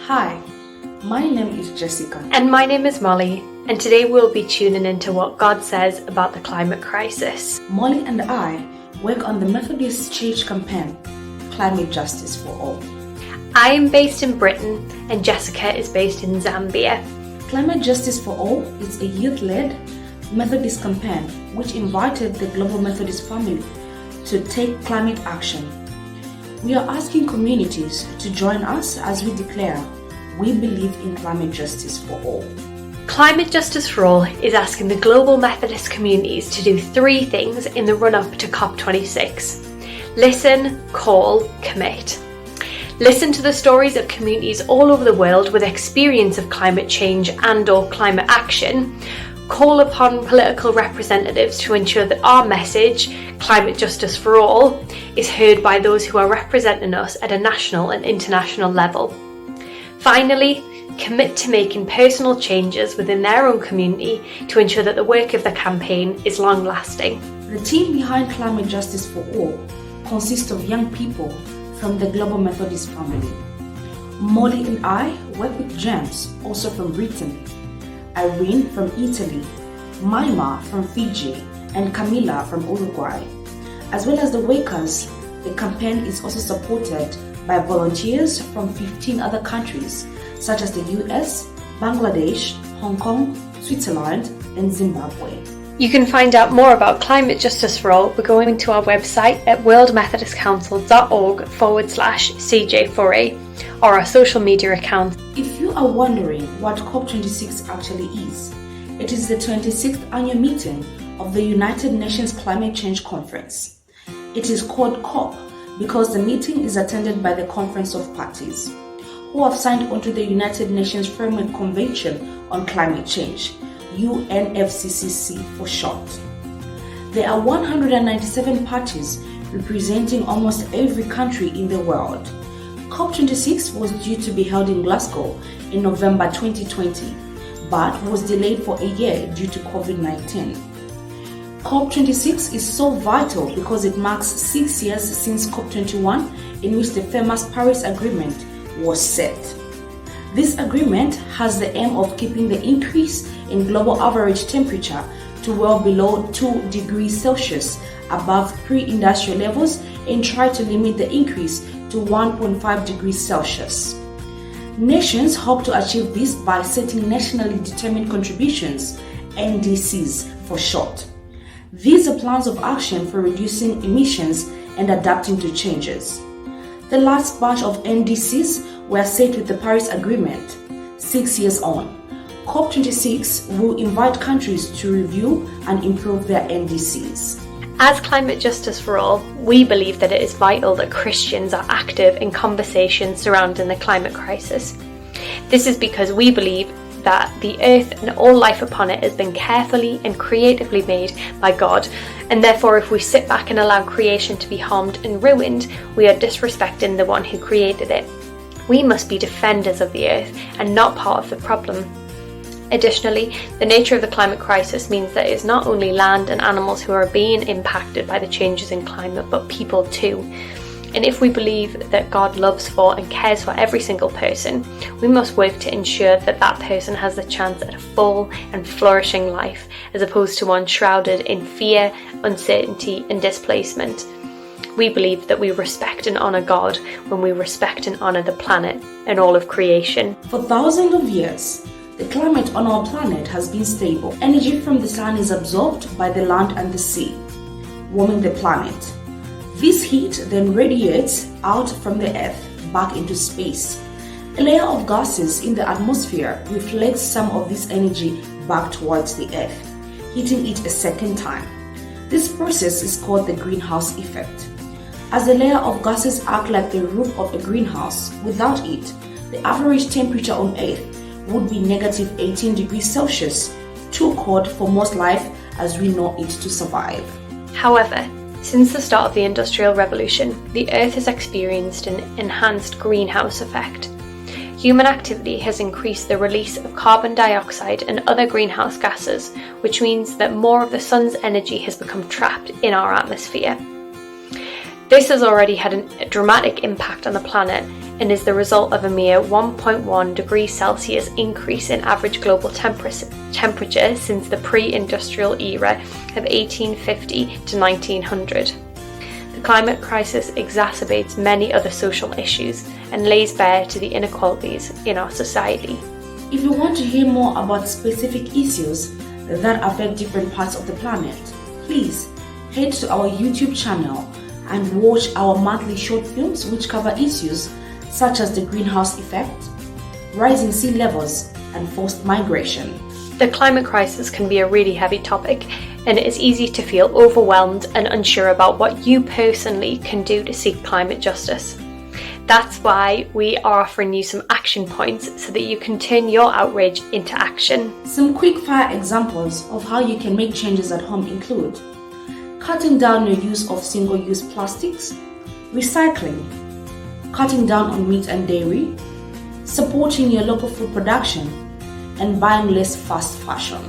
Hi, my name is Jessica. And my name is Molly, and today we'll be tuning into what God says about the climate crisis. Molly and I work on the Methodist Church campaign, Climate Justice for All. I am based in Britain, and Jessica is based in Zambia. Climate Justice for All is a youth-led Methodist campaign which invited the global Methodist family to take climate action. We are asking communities to join us as we declare we believe in climate justice for all. Climate Justice for All is asking the global Methodist communities to do 3 things in the run-up to COP26. Listen, call, commit. Listen to the stories of communities all over the world with experience of climate change and/or climate action. Call upon political representatives to ensure that our message, Climate Justice for All, is heard by those who are representing us at a national and international level. Finally, commit to making personal changes within their own community to ensure that the work of the campaign is long-lasting. The team behind Climate Justice for All consists of young people from the global Methodist family. Molly and I work with James, also from Britain, Irene from Italy, Maima from Fiji, and Camila from Uruguay. As well as the workers, the campaign is also supported by volunteers from 15 other countries, such as the US, Bangladesh, Hong Kong, Switzerland, and Zimbabwe. You can find out more about Climate Justice for All by going to our website at worldmethodistcouncil.org/CJ4A or our social media accounts. If you are wondering what COP26 actually is, it is the 26th annual meeting of the United Nations Climate Change Conference. It is called COP because the meeting is attended by the Conference of Parties, who have signed onto the United Nations Framework Convention on Climate Change, UNFCCC for short. There are 197 parties representing almost every country in the world. COP26 was due to be held in Glasgow in November 2020, but was delayed for a year due to COVID-19. COP26 is so vital because it marks 6 years since COP21, in which the famous Paris Agreement was set. This agreement has the aim of keeping the increase in global average temperature to well below 2 degrees Celsius above pre-industrial levels and try to limit the increase to 1.5 degrees Celsius. Nations hope to achieve this by setting nationally determined contributions, NDCs for short. These are plans of action for reducing emissions and adapting to changes. The last batch of NDCs were set with the Paris Agreement. 6 years on, COP26 will invite countries to review and improve their NDCs. As Climate Justice for All, we believe that it is vital that Christians are active in conversations surrounding the climate crisis. This is because we believe that the earth and all life upon it has been carefully and creatively made by God, and therefore if we sit back and allow creation to be harmed and ruined, we are disrespecting the one who created it. We must be defenders of the earth and not part of the problem. Additionally, the nature of the climate crisis means that it is not only land and animals who are being impacted by the changes in climate, but people too. And if we believe that God loves for and cares for every single person, we must work to ensure that that person has the chance at a full and flourishing life, as opposed to one shrouded in fear, uncertainty, and displacement. We believe that we respect and honour God when we respect and honour the planet and all of creation. For thousands of years, the climate on our planet has been stable. Energy from the sun is absorbed by the land and the sea, warming the planet. This heat then radiates out from the earth back into space. A layer of gases in the atmosphere reflects some of this energy back towards the earth, heating it a second time. This process is called the greenhouse effect. As the layer of gases act like the roof of a greenhouse, without it, the average temperature on earth would be negative 18 degrees Celsius, too cold for most life as we know it to survive. However, since the start of the Industrial Revolution, the Earth has experienced an enhanced greenhouse effect. Human activity has increased the release of carbon dioxide and other greenhouse gases, which means that more of the sun's energy has become trapped in our atmosphere. This has already had a dramatic impact on the planet, and is the result of a mere 1.1 degrees Celsius increase in average global temperature since the pre-industrial era of 1850 to 1900. The climate crisis exacerbates many other social issues and lays bare to the inequalities in our society. If you want to hear more about specific issues that affect different parts of the planet, please head to our YouTube channel and watch our monthly short films which cover issues such as the greenhouse effect, rising sea levels, and forced migration. The climate crisis can be a really heavy topic, and it is easy to feel overwhelmed and unsure about what you personally can do to seek climate justice. That's why we are offering you some action points so that you can turn your outrage into action. Some quick fire examples of how you can make changes at home include cutting down your use of single-use plastics, recycling, cutting down on meat and dairy, supporting your local food production, and buying less fast fashion.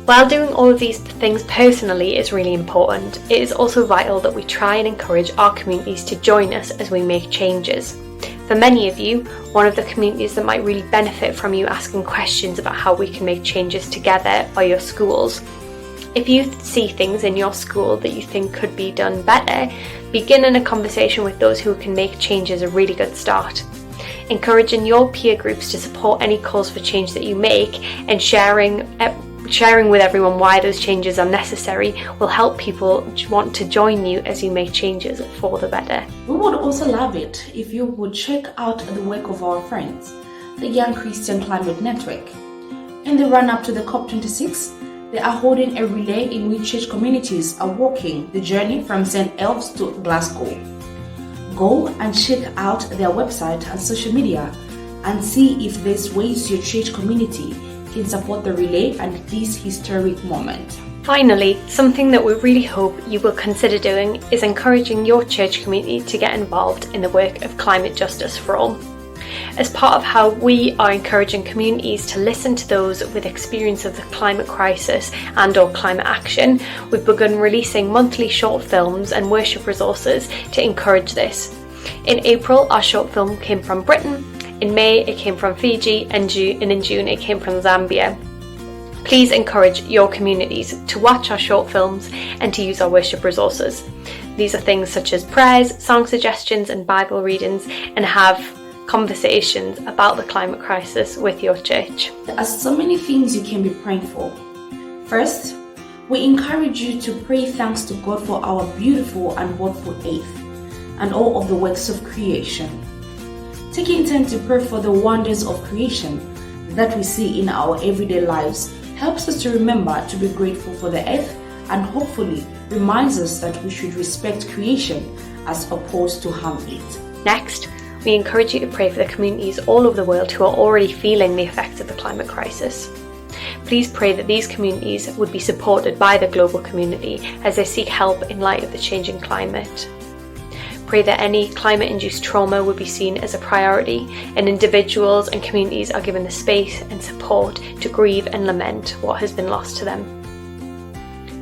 While doing all of these things personally is really important, it is also vital that we try and encourage our communities to join us as we make changes. For many of you, one of the communities that might really benefit from you asking questions about how we can make changes together are your schools. If you see things in your school that you think could be done better, beginning a conversation with those who can make change is a really good start. Encouraging your peer groups to support any calls for change that you make and sharing with everyone why those changes are necessary will help people want to join you as you make changes for the better. We would also love it if you would check out the work of our friends, the Young Christian Climate Network. In the run-up to the COP26, they are holding a relay in which church communities are walking the journey from St. Elves to Glasgow. Go and check out their website and social media and see if there's ways your church community can support the relay and this historic moment. Finally, something that we really hope you will consider doing is encouraging your church community to get involved in the work of climate justice for all. As part of how we are encouraging communities to listen to those with experience of the climate crisis and/or climate action, we've begun releasing monthly short films and worship resources to encourage this. In April, our short film came from Britain, in May it came from Fiji, and in June it came from Zambia. Please encourage your communities to watch our short films and to use our worship resources. These are things such as prayers, song suggestions and Bible readings, and have conversations about the climate crisis with your church. There are so many things you can be praying for. First, we encourage you to pray thanks to God for our beautiful and worthwhil earth and all of the works of creation. Taking time to pray for the wonders of creation that we see in our everyday lives helps us to remember to be grateful for the earth and hopefully reminds us that we should respect creation as opposed to harm it. Next, we encourage you to pray for the communities all over the world who are already feeling the effects of the climate crisis. Please pray that these communities would be supported by the global community as they seek help in light of the changing climate. Pray that any climate-induced trauma would be seen as a priority and individuals and communities are given the space and support to grieve and lament what has been lost to them.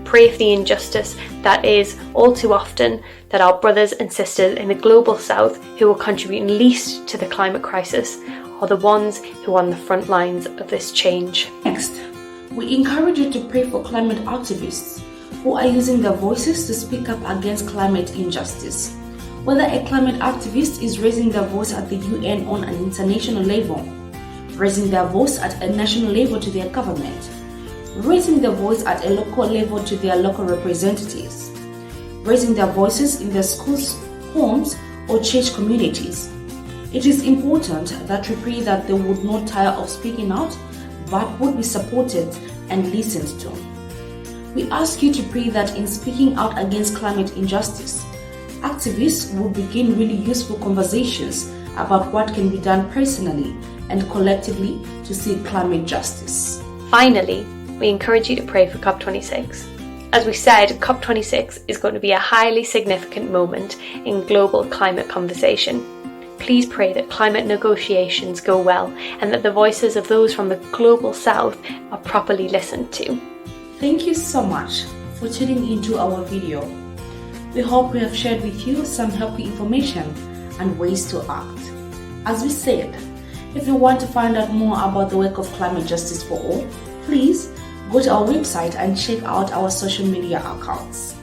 Pray for the injustice that is, all too often, that our brothers and sisters in the global south who are contributing least to the climate crisis are the ones who are on the front lines of this change. Next, we encourage you to pray for climate activists who are using their voices to speak up against climate injustice. Whether a climate activist is raising their voice at the UN on an international level, raising their voice at a national level to their government, raising their voice at a local level to their local representatives, raising their voices in their schools, homes, or church communities. It is important that we pray that they would not tire of speaking out, but would be supported and listened to. We ask you to pray that in speaking out against climate injustice, activists will begin really useful conversations about what can be done personally and collectively to seek climate justice. Finally, we encourage you to pray for COP26. As we said, COP26 is going to be a highly significant moment in global climate conversation. Please pray that climate negotiations go well and that the voices of those from the global south are properly listened to. Thank you so much for tuning into our video. We hope we have shared with you some helpful information and ways to act. As we said, if you want to find out more about the work of Climate Justice for All, please go to our website and check out our social media accounts.